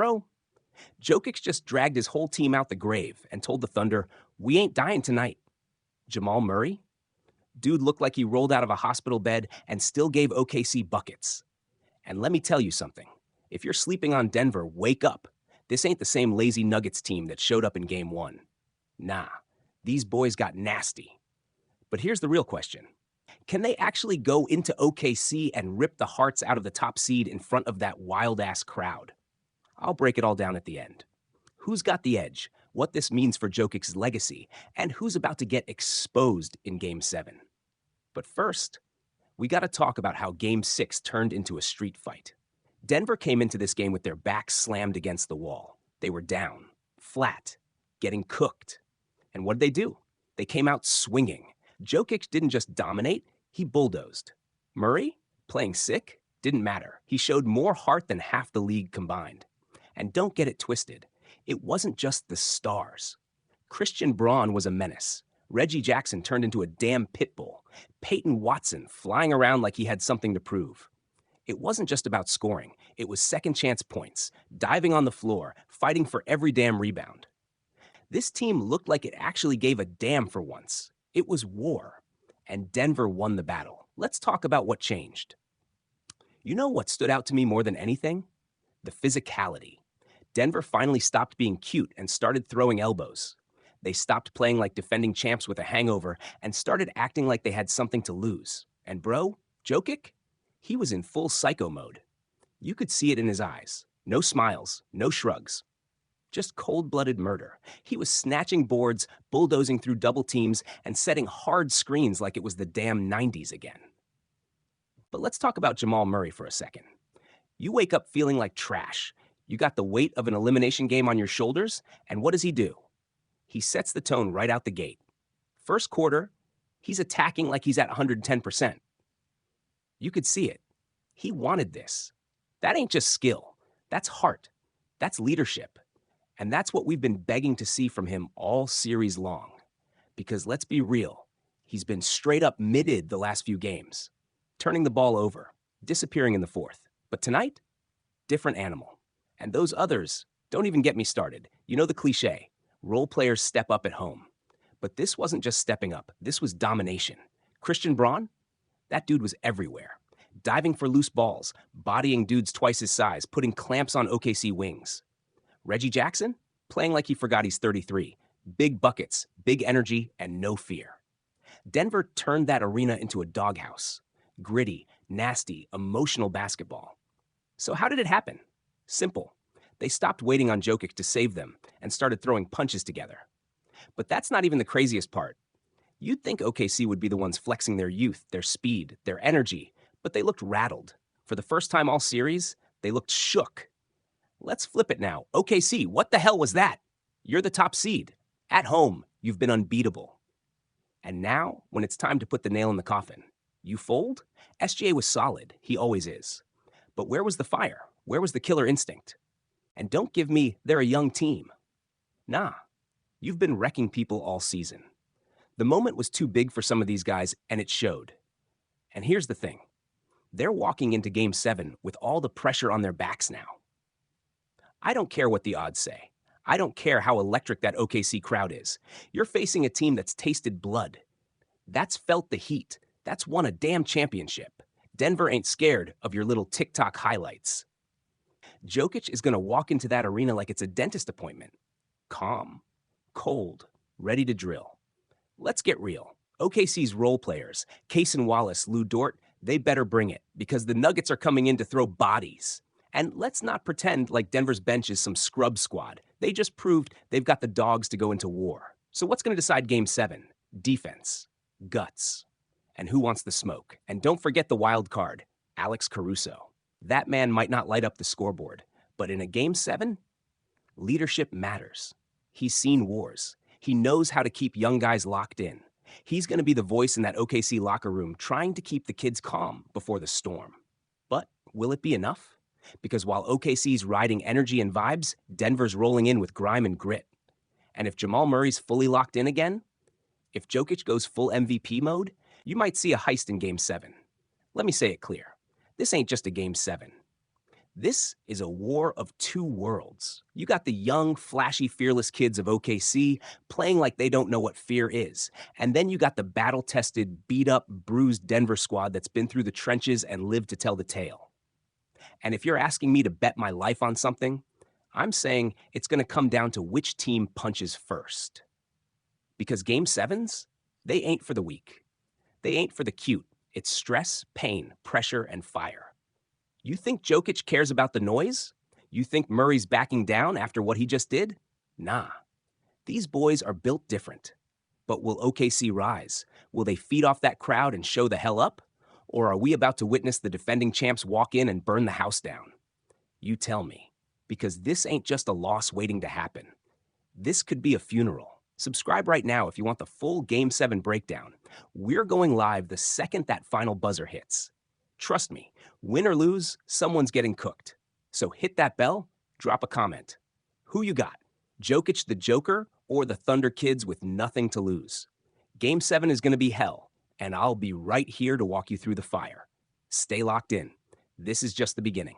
bro. Jokic just dragged his whole team out the grave and told the Thunder, "We ain't dying tonight." Jamal Murray? Dude looked like he rolled out of a hospital bed and still gave OKC buckets. And let me tell you something. If you're sleeping on Denver, wake up. This ain't the same lazy Nuggets team that showed up in Game 1. Nah, these boys got nasty. But here's the real question. Can they actually go into OKC and rip the hearts out of the top seed in front of that wild-ass crowd? I'll break it all down at the end. Who's got the edge, what this means for Jokic's legacy, and who's about to get exposed in Game 7. But first, we got to talk about how Game 6 turned into a street fight. Denver came into this game with their backs slammed against the wall. They were down, flat, getting cooked. And what did they do? They came out swinging. Jokic didn't just dominate, he bulldozed. Murray, playing sick, didn't matter. He showed more heart than half the league combined. And don't get it twisted. It wasn't just the stars. Christian Braun was a menace. Reggie Jackson turned into a damn pit bull. Peyton Watson flying around like he had something to prove. It wasn't just about scoring. It was second chance points, diving on the floor, fighting for every damn rebound. This team looked like it actually gave a damn for once. It was war. And Denver won the battle. Let's talk about what changed. You know what stood out to me more than anything? The physicality. Denver finally stopped being cute and started throwing elbows. They stopped playing like defending champs with a hangover and started acting like they had something to lose. And bro, Jokic? He was in full psycho mode. You could see it in his eyes. No smiles, no shrugs. Just cold-blooded murder. He was snatching boards, bulldozing through double teams, and setting hard screens like it was the damn 90s again. But let's talk about Jamal Murray for a second. You wake up feeling like trash. You got the weight of an elimination game on your shoulders, and what does he do? He sets the tone right out the gate. First quarter, he's attacking like he's at 110%. You could see it. He wanted this. That ain't just skill. That's heart. That's leadership. And that's what we've been begging to see from him all series long. Because let's be real, he's been straight up midded the last few games, turning the ball over, disappearing in the fourth. But tonight, different animal. And those others, don't even get me started. You know the cliche, role players step up at home. But this wasn't just stepping up, this was domination. Christian Braun? That dude was everywhere. Diving for loose balls, bodying dudes twice his size, putting clamps on OKC wings. Reggie Jackson? Playing like he forgot he's 33. Big buckets, big energy, and no fear. Denver turned that arena into a doghouse. Gritty, nasty, emotional basketball. So how did it happen? Simple. They stopped waiting on Jokic to save them and started throwing punches together. But that's not even the craziest part. You'd think OKC would be the ones flexing their youth, their speed, their energy, but they looked rattled. For the first time all series, they looked shook. Let's flip it now. OKC, what the hell was that? You're the top seed. At home, you've been unbeatable. And now, when it's time to put the nail in the coffin, you fold? SGA was solid. He always is. But where was the fire? Where was the killer instinct? And don't give me, they're a young team. Nah, you've been wrecking people all season. The moment was too big for some of these guys, and it showed. And here's the thing. They're walking into Game 7 with all the pressure on their backs now. I don't care what the odds say. I don't care how electric that OKC crowd is. You're facing a team that's tasted blood. That's felt the heat. That's won a damn championship. Denver ain't scared of your little TikTok highlights. Jokic is going to walk into that arena like it's a dentist appointment. Calm, cold, ready to drill. Let's get real. OKC's role players, Case and Wallace, Lou Dort, they better bring it because the Nuggets are coming in to throw bodies. And let's not pretend like Denver's bench is some scrub squad. They just proved they've got the dogs to go into war. So what's going to decide Game 7? Defense, guts, and who wants the smoke? And don't forget the wild card, Alex Caruso. That man might not light up the scoreboard, but in a Game 7, leadership matters. He's seen wars. He knows how to keep young guys locked in. He's going to be the voice in that OKC locker room trying to keep the kids calm before the storm. But will it be enough? Because while OKC's riding energy and vibes, Denver's rolling in with grime and grit. And if Jamal Murray's fully locked in again, if Jokic goes full MVP mode, you might see a heist in Game 7. Let me say it clear. This ain't just a Game 7. This is a war of two worlds. You got the young, flashy, fearless kids of OKC playing like they don't know what fear is. And then you got the battle-tested, beat-up, bruised Denver squad that's been through the trenches and lived to tell the tale. And if you're asking me to bet my life on something, I'm saying it's going to come down to which team punches first. Because Game 7s, they ain't for the weak. They ain't for the cute. It's stress, pain, pressure, and fire. You think Jokic cares about the noise? You think Murray's backing down after what he just did? Nah. These boys are built different. But will OKC rise? Will they feed off that crowd and show the hell up? Or are we about to witness the defending champs walk in and burn the house down? You tell me. Because this ain't just a loss waiting to happen. This could be a funeral. Subscribe right now if you want the full Game 7 breakdown. We're going live the second that final buzzer hits. Trust me, win or lose, someone's getting cooked. So hit that bell, drop a comment. Who you got? Jokic the Joker or the Thunder Kids with nothing to lose? Game 7 is going to be hell, and I'll be right here to walk you through the fire. Stay locked in. This is just the beginning.